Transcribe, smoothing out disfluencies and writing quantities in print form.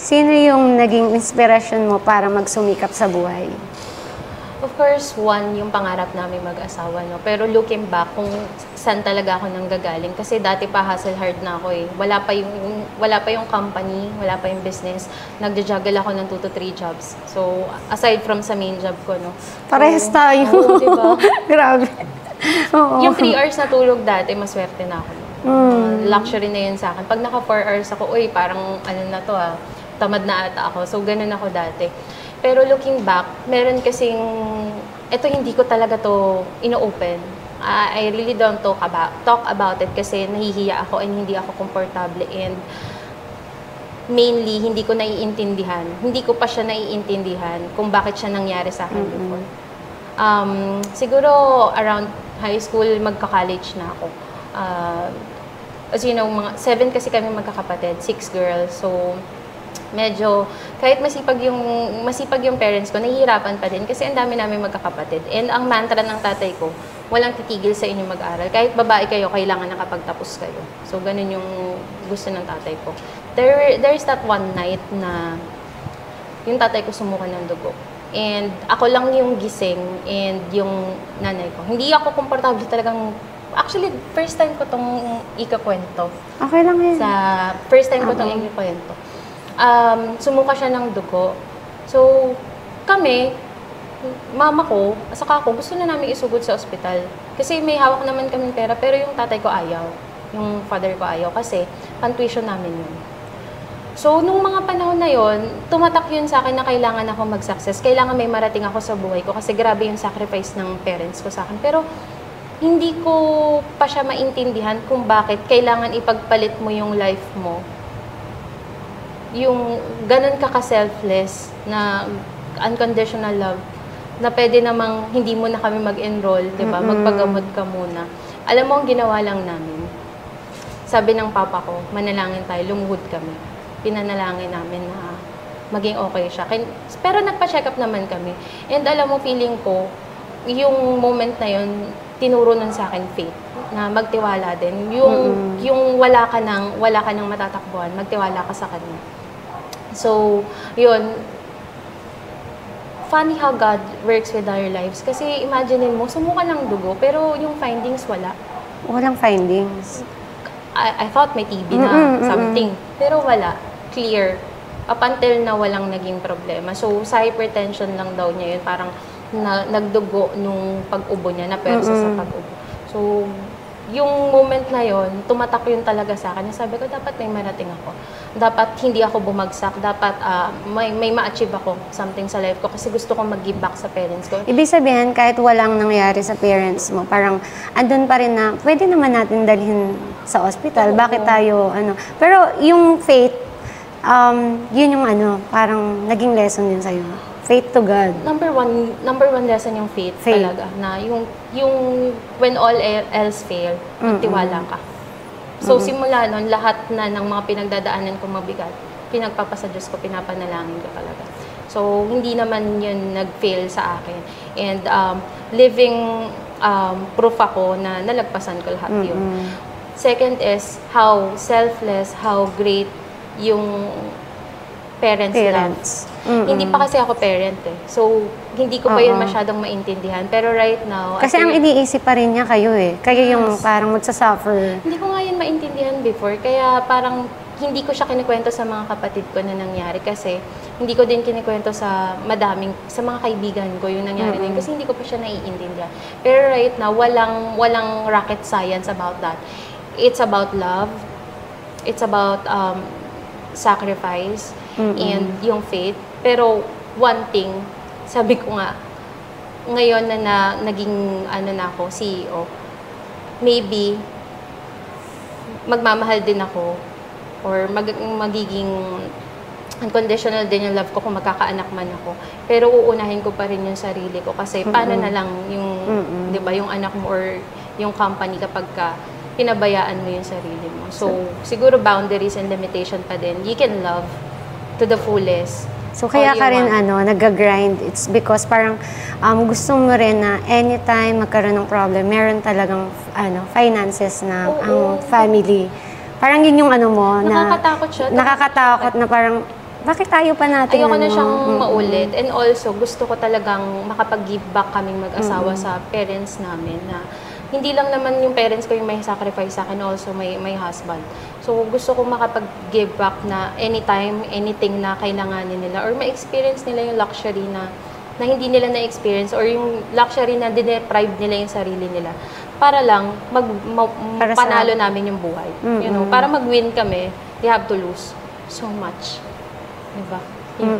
Sino yung naging inspirasyon mo para magsumikap sa buhay? Of course, one, yung pangarap namin mag-asawa, no? Pero looking back, kung saan talaga ako nanggagaling. Kasi dati pa hustle hard na ako eh. Wala pa yung company, wala pa yung business. Nagja-juggle ako ng 2 to 3 jobs. So, aside from sa main job ko, no? Parehas So, tayo. oo, diba? Grabe. Oo. Yung 3 hours na tulog dati, maswerte na ako. Luxury na yun sa akin. Pag naka 4 hours ako, uy, parang ano na to tamad na ata ako. So, ganun ako dati. Pero looking back, meron kasing, eto hindi ko talaga to ino-open. I really don't talk about it kasi nahihiya ako and hindi ako komportable and mainly, hindi ko naiintindihan. Hindi ko pa siya naiintindihan kung bakit siya nangyari sa akin before. Siguro around high school, magka-college na ako. As you know, mga 7 kasi kami magkakapatid, 6 girls. So, medyo, kahit masipag yung parents ko, nahihirapan pa din kasi ang dami namin magkakapatid. And ang mantra ng tatay ko, walang titigil sa inyo mag-aral. Kahit babae kayo, kailangan nakapagtapos kayo. So, ganun yung gusto ng tatay ko. There's that one night na yung tatay ko sumuka ng dugo. And ako lang yung gising and yung nanay ko. Hindi ako komportable talagang. Actually, first time ko tong ikakwento. Okay lang yun. First time ko tong ikakwento. Sumuka siya ng dugo. So, kami, mama ko, saka ako, gusto na namin isugod sa ospital. Kasi may hawak naman kaming pera, pero yung tatay ko ayaw. Yung father ko ayaw kasi pan-tuition namin yun. So, nung mga panahon na yon, tumatak yun sa akin na kailangan ako mag-success. Kailangan may marating ako sa buhay ko kasi grabe yung sacrifice ng parents ko sa akin. Pero, hindi ko pa siya maintindihan kung bakit kailangan ipagpalit mo yung life mo. Yung ganun ka-selfless na unconditional love na pwede namang hindi mo na kami mag-enroll, di ba? Magpagamot ka muna. Alam mo, ang ginawa lang namin, sabi ng papa ko, manalangin tayo, lumuhod kami. Pinanalangin namin na maging okay siya. Pero nagpa-check up naman kami. And alam mo, feeling ko, yung moment na yun, tinuro nun sa akin faith na magtiwala din. Yung wala ka nang matatakbuhan, magtiwala ka sa kanya. So, yun. Funny how God works with our lives. Kasi imagine mo, sumuka ng dugo, pero yung findings wala. Walang findings. I thought may TB na something. Pero wala. Clear. Up until na walang naging problema. So, sa hypertension lang daw niya yun. Parang nagdugo nung pag-ubo niya, na persa sa pag-ubo. So, yung moment na yon, tumatak yun talaga sa akin. Sabi ko, dapat may marating ako. Dapat hindi ako bumagsak. Dapat may ma-achieve ako something sa life ko kasi gusto kong mag-give back sa parents ko. Ibig sabihin, kahit walang nangyari sa parents mo, parang andun pa rin na pwede naman natin dalhin sa ospital. Bakit tayo, Pero yung faith, yun yung parang naging lesson yun sa'yo. Faith to God. Number one lesson yung faith talaga. Na yung when all else fail, magtiwala ka. So, simula nun, lahat na ng mga pinagdadaanan kong mabigat, pinagpapasa Diyos ko, pinapanalangin ko talaga. So, hindi naman yun nag-fail sa akin. And living proof ako na nalagpasan ko lahat yun. Second is how selfless, how great yung parents. Hindi pa kasi ako parent eh. So, hindi ko pa yun masyadong maintindihan. Pero right now... Kasi ang iniisip pa rin niya kayo eh. Kayo yung parang magsasuffer. Hindi ko nga yun maintindihan before. Kaya parang hindi ko siya kinikwento sa mga kapatid ko na nangyari. Kasi hindi ko din kinikwento sa mga kaibigan ko yung nangyari na yun. Kasi hindi ko pa siya naiintindihan. Pero right now, walang rocket science about that. It's about love. It's about sacrifice. And yung faith. Pero one thing, sabi ko nga, ngayon na naging na ako, CEO, maybe magmamahal din ako or magiging unconditional din yung love ko kung magkakaanak man ako. Pero uunahin ko pa rin yung sarili ko kasi paano na lang yung, di ba, yung anak mo or yung company kapag pinabayaan mo yung sarili mo. So, siguro boundaries and limitation pa din. You can love to the fullest. So, kaya ka rin nag-grind. It's because parang gusto mo rin na anytime magkaroon ng problem, meron talagang finances na ang family. Parang yun yung mo. Nakakatakot siya. Nakakatakot na parang bakit tayo pa natin Ayoko na ano? siyang maulit. And also, gusto ko talagang makapag-give back kaming mag-asawa sa parents namin na hindi lang naman yung parents ko yung may sacrifice sa akin, also may husband. So, gusto ko makapag-give back na anytime, anything na kailanganin nila or ma-experience nila yung luxury na hindi nila na-experience or yung luxury na dineprive nila yung sarili nila para lang Para sa- panalo namin yung buhay. You know, para mag-win kami, they have to lose so much. Diba? Yun.